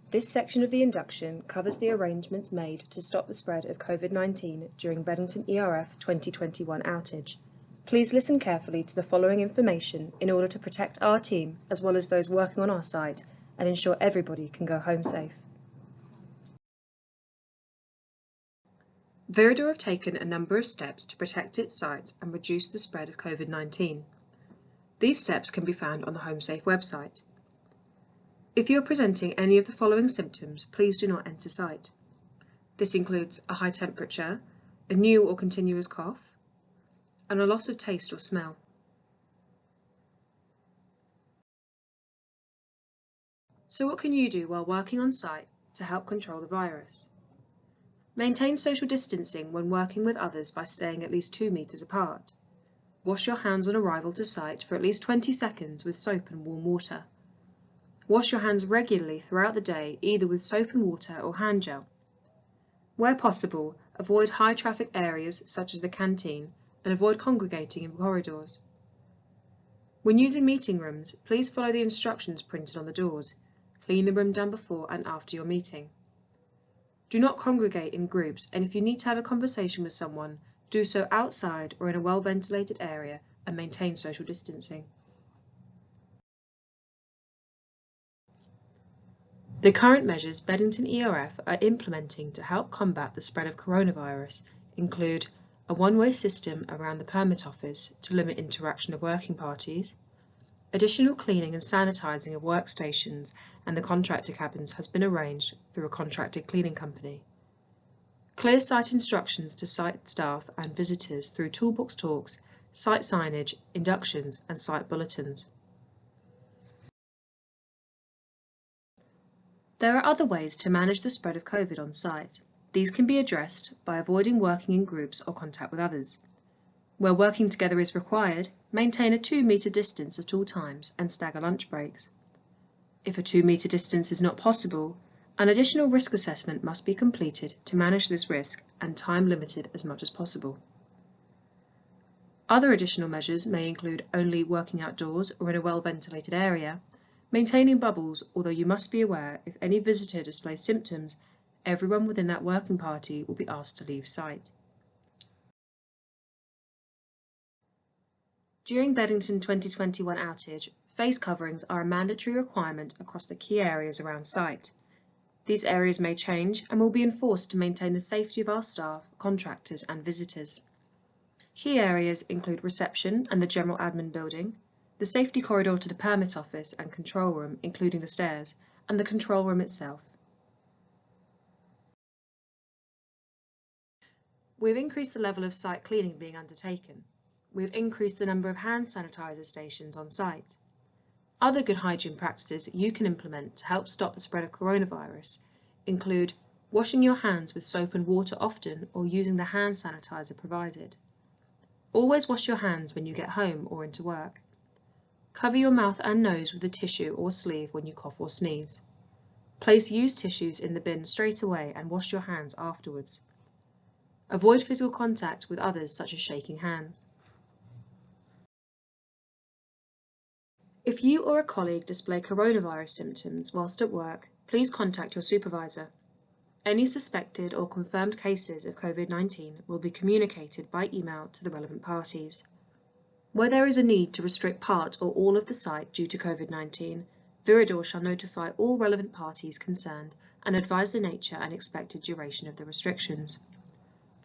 This section of the induction covers the arrangements made to stop the spread of COVID-19 during Beddington ERF 2021 outage. Please listen carefully to the following information in order to protect our team as well as those working on our site and ensure everybody can go home safe. Viridor have taken a number of steps to protect its sites and reduce the spread of COVID-19. These steps can be found on the HomeSafe website. If you are presenting any of the following symptoms, please do not enter site. This includes a high temperature, a new or continuous cough, and a loss of taste or smell. So what can you do while working on site to help control the virus? Maintain social distancing when working with others by staying at least 2 meters apart. Wash your hands on arrival to site for at least 20 seconds with soap and warm water. Wash your hands regularly throughout the day, either with soap and water or hand gel. Where possible, avoid high traffic areas such as the canteen and avoid congregating in corridors. When using meeting rooms, please follow the instructions printed on the doors. Clean the room down before and after your meeting. Do not congregate in groups, and if you need to have a conversation with someone, do so outside or in a well-ventilated area and maintain social distancing. The current measures Beddington ERF are implementing to help combat the spread of coronavirus include a one-way system around the permit office to limit interaction of working parties, additional cleaning and sanitising of workstations and the contractor cabins has been arranged through a contracted cleaning company. Clear site instructions to site staff and visitors through toolbox talks, site signage, inductions and site bulletins. There are other ways to manage the spread of COVID on site. These can be addressed by avoiding working in groups or contact with others. Where working together is required, maintain a 2-meter distance at all times and stagger lunch breaks. If a 2-meter distance is not possible, an additional risk assessment must be completed to manage this risk and time limited as much as possible. Other additional measures may include only working outdoors or in a well-ventilated area, maintaining bubbles, although you must be aware if any visitor displays symptoms, everyone within that working party will be asked to leave site. During Beddington 2021 outage, face coverings are a mandatory requirement across the key areas around site. These areas may change and will be enforced to maintain the safety of our staff, contractors and visitors. Key areas include reception and the general admin building, the safety corridor to the permit office and control room, including the stairs, and the control room itself. We've increased the level of site cleaning being undertaken. We've increased the number of hand sanitizer stations on site. Other good hygiene practices you can implement to help stop the spread of coronavirus include washing your hands with soap and water often or using the hand sanitizer provided. Always wash your hands when you get home or into work. Cover your mouth and nose with a tissue or sleeve when you cough or sneeze. Place used tissues in the bin straight away and wash your hands afterwards. Avoid physical contact with others such as shaking hands. If you or a colleague display coronavirus symptoms whilst at work, please contact your supervisor. Any suspected or confirmed cases of COVID-19 will be communicated by email to the relevant parties. Where there is a need to restrict part or all of the site due to COVID-19, Viridor shall notify all relevant parties concerned and advise the nature and expected duration of the restrictions.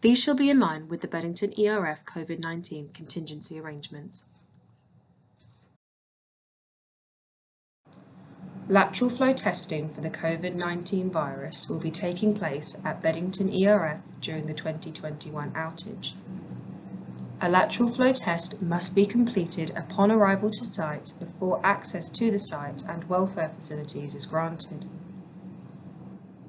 These shall be in line with the Beddington ERF COVID-19 contingency arrangements. Lateral flow testing for the COVID-19 virus will be taking place at Beddington ERF during the 2021 outage. A lateral flow test must be completed upon arrival to site before access to the site and welfare facilities is granted.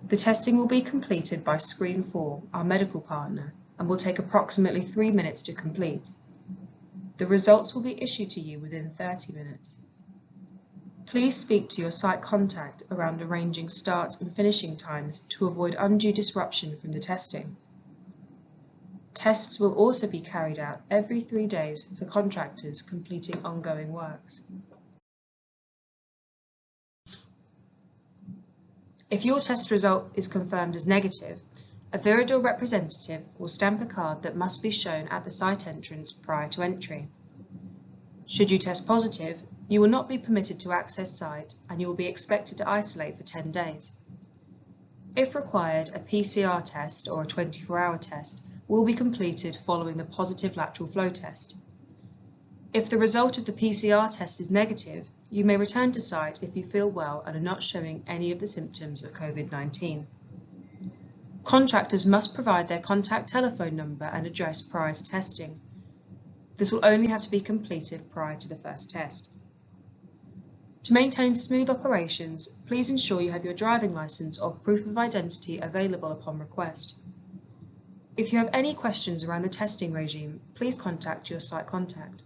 The testing will be completed by Screen 4, our medical partner, and will take approximately 3 minutes to complete. The results will be issued to you within 30 minutes. Please speak to your site contact around arranging start and finishing times to avoid undue disruption from the testing. Tests will also be carried out every 3 days for contractors completing ongoing works. If your test result is confirmed as negative, a Viridor representative will stamp a card that must be shown at the site entrance prior to entry. Should you test positive, you will not be permitted to access site and you will be expected to isolate for 10 days. If required, a PCR test or a 24-hour test will be completed following the positive lateral flow test. If the result of the PCR test is negative, you may return to site if you feel well and are not showing any of the symptoms of COVID-19. Contractors must provide their contact telephone number and address prior to testing. This will only have to be completed prior to the first test. To maintain smooth operations, please ensure you have your driving licence or proof of identity available upon request. If you have any questions around the testing regime, please contact your site contact.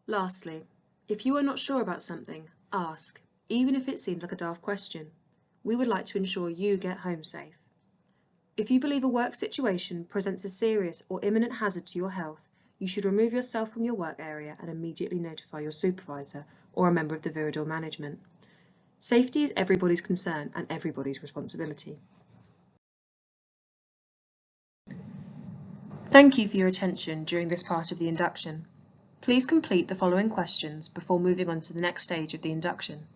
Lastly, if you are not sure about something, ask, even if it seems like a daft question. We would like to ensure you get home safe. If you believe a work situation presents a serious or imminent hazard to your health, you should remove yourself from your work area and immediately notify your supervisor or a member of the Viridor management. Safety is everybody's concern and everybody's responsibility. Thank you for your attention during this part of the induction. Please complete the following questions before moving on to the next stage of the induction.